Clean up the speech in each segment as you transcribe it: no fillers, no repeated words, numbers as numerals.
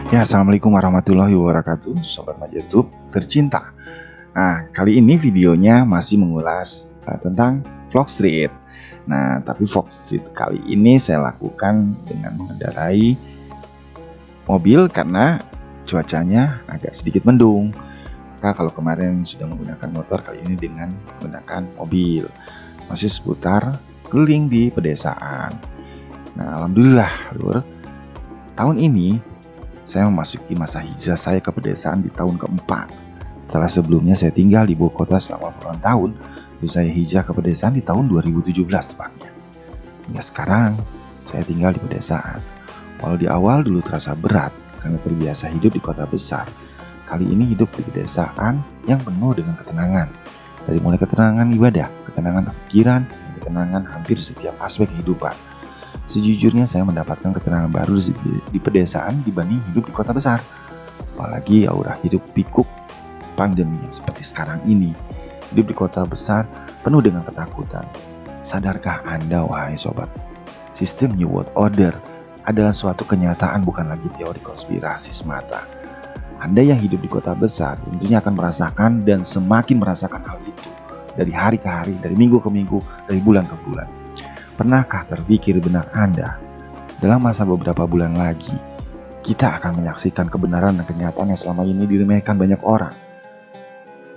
Ya, assalamualaikum warahmatullahi wabarakatuh, Sobat Majetub tercinta. Nah, kali ini videonya masih mengulas tentang vlog street. Nah, tapi vlog street kali ini saya lakukan dengan mengendarai mobil karena cuacanya agak sedikit mendung. Maka kalau kemarin sudah menggunakan motor, kali ini dengan menggunakan mobil. Masih seputar keliling di pedesaan. Nah, alhamdulillah, Lur, tahun ini saya memasuki masa hijrah saya ke pedesaan di tahun keempat. Setelah sebelumnya saya tinggal di ibu kota selama puluhan tahun, lalu saya hijrah ke pedesaan di tahun 2017 tepatnya. Hingga sekarang saya tinggal di pedesaan. Walau di awal dulu terasa berat karena terbiasa hidup di kota besar, kali ini hidup di pedesaan yang penuh dengan ketenangan. Dari mulai ketenangan ibadah, ketenangan pikiran, dan ketenangan hampir setiap aspek kehidupan. Sejujurnya saya mendapatkan ketenangan baru di pedesaan dibanding hidup di kota besar. Apalagi aura hidup pikuk pandemi yang seperti sekarang ini. Hidup di kota besar penuh dengan ketakutan. Sadarkah Anda, wahai sobat? Sistem New World Order adalah suatu kenyataan, bukan lagi teori konspirasi semata. Anda yang hidup di kota besar tentunya akan merasakan dan semakin merasakan hal itu. Dari hari ke hari, dari minggu ke minggu, dari bulan ke bulan. Pernahkah terpikir benak Anda, dalam masa beberapa bulan lagi, kita akan menyaksikan kebenaran dan kenyataan yang selama ini diremehkan banyak orang?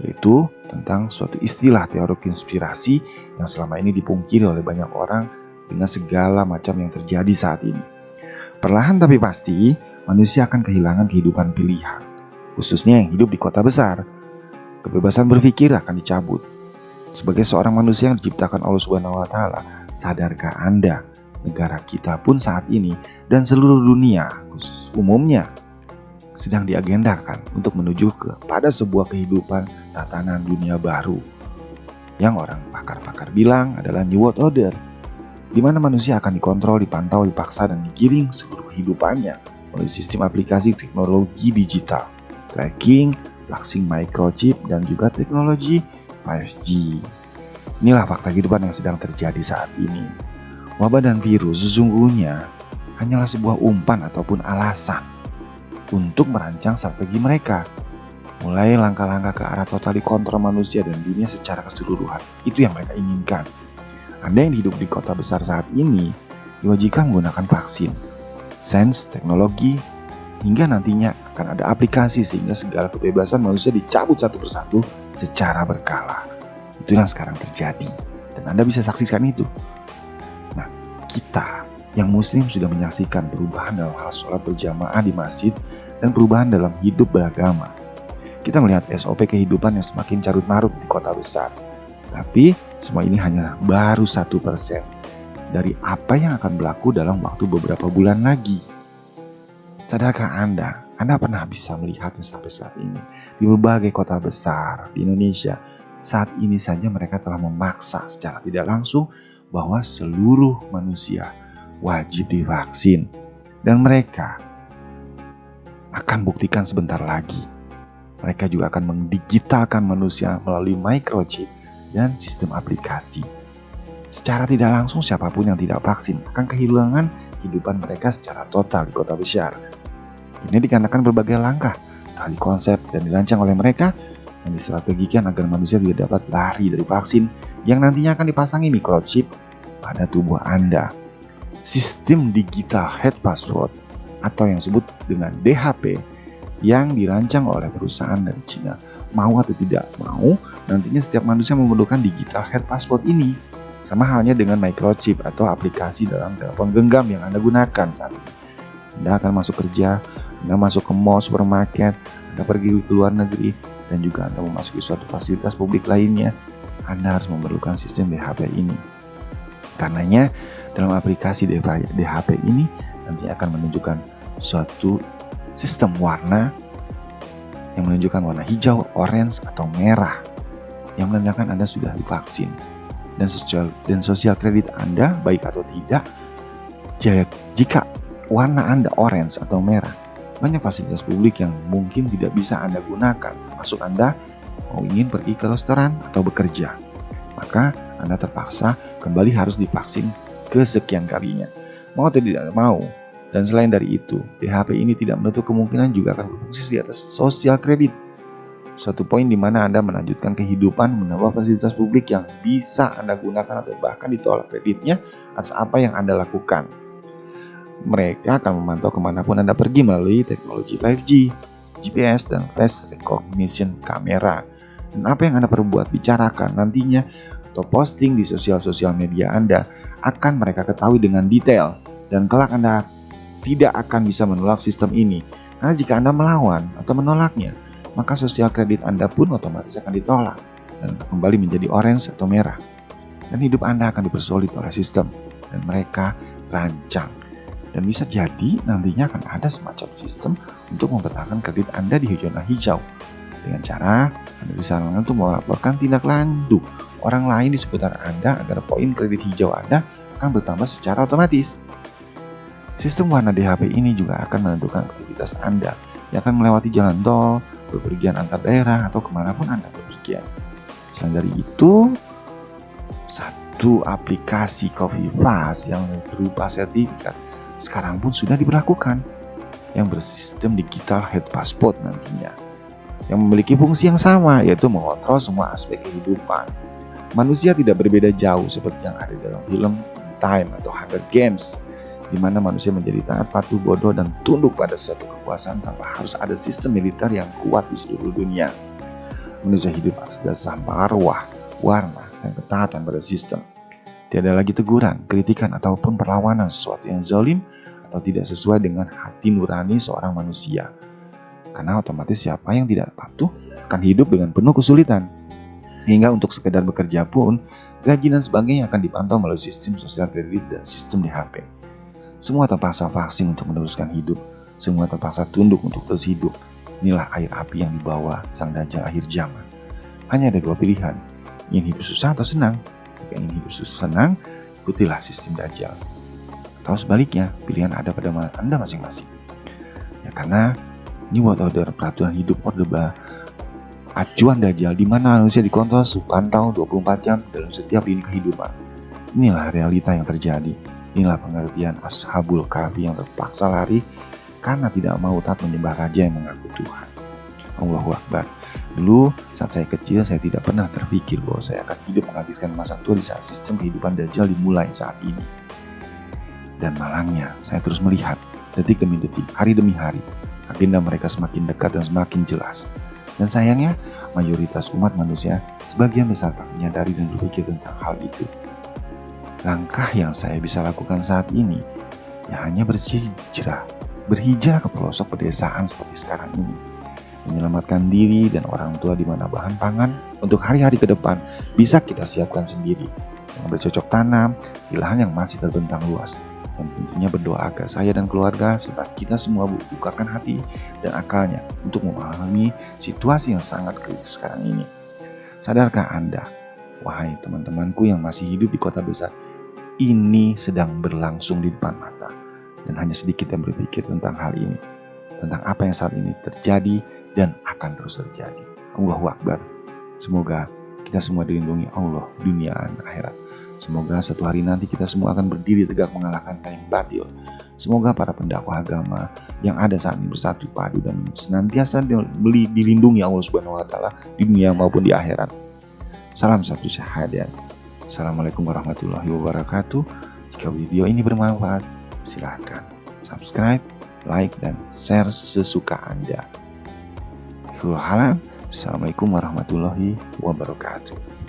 Yaitu tentang suatu istilah teori konspirasi yang selama ini dipungkiri oleh banyak orang dengan segala macam yang terjadi saat ini. Perlahan tapi pasti, manusia akan kehilangan kehidupan pilihan, khususnya yang hidup di kota besar. Kebebasan berpikir akan dicabut. Sebagai seorang manusia yang diciptakan Allah Subhanahu wa Ta'ala, sadarkah Anda, negara kita pun saat ini dan seluruh dunia khusus umumnya sedang diagendakan untuk menuju kepada sebuah kehidupan tatanan dunia baru yang orang pakar-pakar bilang adalah New World Order, di mana manusia akan dikontrol, dipantau, dipaksa, dan digiring seluruh kehidupannya melalui sistem aplikasi teknologi digital, tracking, vaksin microchip, dan juga teknologi 5G. Inilah fakta kehidupan yang sedang terjadi saat ini. Wabah dan virus sesungguhnya hanyalah sebuah umpan ataupun alasan untuk merancang strategi mereka. Mulai langkah-langkah ke arah total dikontrol manusia dan dunia secara keseluruhan. Itu yang mereka inginkan. Anda yang hidup di kota besar saat ini diwajibkan menggunakan vaksin, sains, teknologi, hingga nantinya akan ada aplikasi sehingga segala kebebasan manusia dicabut satu persatu secara berkala. Itu yang sekarang terjadi dan Anda bisa saksikan itu. Nah, kita yang muslim sudah menyaksikan perubahan dalam hal sholat berjamaah di masjid dan perubahan dalam hidup beragama. Kita melihat SOP kehidupan yang semakin carut marut di kota besar. Tapi semua ini hanya baru 1% dari apa yang akan berlaku dalam waktu beberapa bulan lagi. Sadarkah Anda pernah bisa melihatnya sampai saat ini di berbagai kota besar di Indonesia? Saat ini saja mereka telah memaksa secara tidak langsung bahwa seluruh manusia wajib divaksin. Dan mereka akan buktikan sebentar lagi. Mereka juga akan mendigitalkan manusia melalui microchip dan sistem aplikasi. Secara tidak langsung siapapun yang tidak vaksin akan kehilangan kehidupan mereka secara total di kota besar. Ini dikarenakan berbagai langkah, ahli konsep dan dirancang oleh mereka yang distrategikan agar manusia tidak dapat lari dari vaksin yang nantinya akan dipasangi microchip pada tubuh Anda. Sistem digital head password atau yang disebut dengan DHP yang dirancang oleh perusahaan dari Cina. Mau atau tidak mau, nantinya setiap manusia memerlukan digital head password ini. Sama halnya dengan microchip atau aplikasi dalam telepon genggam yang Anda gunakan saat ini. Anda akan masuk kerja, Anda masuk ke mall, supermarket, Anda pergi ke luar negeri, dan juga Anda memasuki suatu fasilitas publik lainnya, Anda harus memerlukan sistem DHP ini. Karenanya, dalam aplikasi DHP ini nanti akan menunjukkan suatu sistem warna yang menunjukkan warna hijau, orange, atau merah yang menandakan Anda sudah divaksin. Dan sosial kredit Anda, baik atau tidak, jika warna Anda orange atau merah, banyak fasilitas publik yang mungkin tidak bisa Anda gunakan, termasuk Anda mau ingin pergi ke restoran atau bekerja. Maka Anda terpaksa kembali harus divaksin kesekian kalinya. Mau atau tidak mau, Dan selain dari itu, DHP ini tidak menutup kemungkinan juga akan berfungsi di atas sosial kredit. Suatu poin di mana Anda melanjutkan kehidupan menambah fasilitas publik yang bisa Anda gunakan atau bahkan ditolak kreditnya atas apa yang Anda lakukan. Mereka akan memantau kemanapun Anda pergi melalui teknologi 5G, GPS, dan face recognition kamera. Dan apa yang Anda perbuat, bicarakan nantinya, atau posting di sosial media Anda akan mereka ketahui dengan detail. Dan kelak Anda tidak akan bisa menolak sistem ini. Karena jika Anda melawan atau menolaknya, maka sosial kredit Anda pun otomatis akan ditolak dan kembali menjadi orange atau merah. Dan hidup Anda akan dipersulit oleh sistem dan mereka rancang. Dan bisa jadi nantinya akan ada semacam sistem untuk mempertahankan kredit Anda di zona hijau. Dengan cara Anda disarankan untuk melaporkan tindak lanjut orang lain di seputar Anda agar poin kredit hijau Anda akan bertambah secara otomatis. Sistem warna DHP ini juga akan menentukan aktivitas Anda yang akan melewati jalan tol, bepergian antar daerah, atau kemanapun Anda bepergian. Selain dari itu, satu aplikasi Coffee Fast yang berupa sertifikat sekarang pun sudah diberlakukan yang bersistem digital head passport nantinya, yang memiliki fungsi yang sama, yaitu mengontrol semua aspek kehidupan. Manusia tidak berbeda jauh seperti yang ada dalam film Time atau Hunger Games, di mana manusia menjadi taat, patuh, bodoh, dan tunduk pada suatu kekuasaan tanpa harus ada sistem militer yang kuat di seluruh dunia. Manusia hidup atas dasar marwah, warna, dan ketaatan pada sistem. Tiada lagi teguran, kritikan, ataupun perlawanan sesuatu yang zalim atau tidak sesuai dengan hati nurani seorang manusia. Karena otomatis siapa yang tidak patuh akan hidup dengan penuh kesulitan. Hingga untuk sekedar bekerja pun, gaji dan sebagainya akan dipantau melalui sistem sosial kredit dan sistem DHP. Semua terpaksa vaksin untuk meneruskan hidup. Semua terpaksa tunduk untuk terus hidup. Inilah air api yang dibawa sang dajjal akhir zaman. Hanya ada dua pilihan, ingin hidup susah atau senang. Jika ingin hidup senang, ikutilah sistem dajjal. Atau sebaliknya, pilihan ada pada Anda masing-masing. Ya, karena ini world order, peraturan hidup order acuan dajjal, di mana manusia dikontrol sepantau 24 jam dalam setiap lini kehidupan. Inilah realita yang terjadi. Inilah pengertian Ashabul Kahfi yang terpaksa lari karena tidak mau taat menyembah raja yang mengaku Tuhan. Allahu Akbar. Dulu saat saya kecil, saya tidak pernah terpikir bahwa saya akan hidup menghabiskan masa tua di saat sistem kehidupan dajjal dimulai saat ini. Dan malangnya, saya terus melihat detik demi detik, hari demi hari, agenda mereka semakin dekat dan semakin jelas. Dan sayangnya, mayoritas umat manusia sebagian besar tak menyadari dan berpikir tentang hal itu. Langkah yang saya bisa lakukan saat ini ya hanya berhijrah ke pelosok pedesaan seperti sekarang ini, menyelamatkan diri dan orang tua di mana bahan pangan untuk hari-hari ke depan bisa kita siapkan sendiri, yang bercocok tanam di lahan yang masih terbentang luas, dan tentunya berdoa agar saya dan keluarga serta kita semua bukakan hati dan akalnya untuk memahami situasi yang sangat kritis sekarang ini. Sadarkah Anda, wahai teman-temanku yang masih hidup di kota besar, ini sedang berlangsung di depan mata, dan hanya sedikit yang berpikir tentang hal ini, tentang apa yang saat ini terjadi dan akan terus terjadi. Allahu Akbar. Semoga kita semua dilindungi Allah dunia dan akhirat. Semoga satu hari nanti kita semua akan berdiri tegak mengalahkan kain batil. Semoga para pendakwah agama yang ada saat ini bersatu padu dan senantiasa dilindungi Allah Subhanahu wa taala di dunia maupun di akhirat. Salam satu syahadat. Assalamualaikum warahmatullahi wabarakatuh. Jika video ini bermanfaat, silahkan subscribe, like, dan share sesuka Anda. Assalamualaikum warahmatullahi wabarakatuh.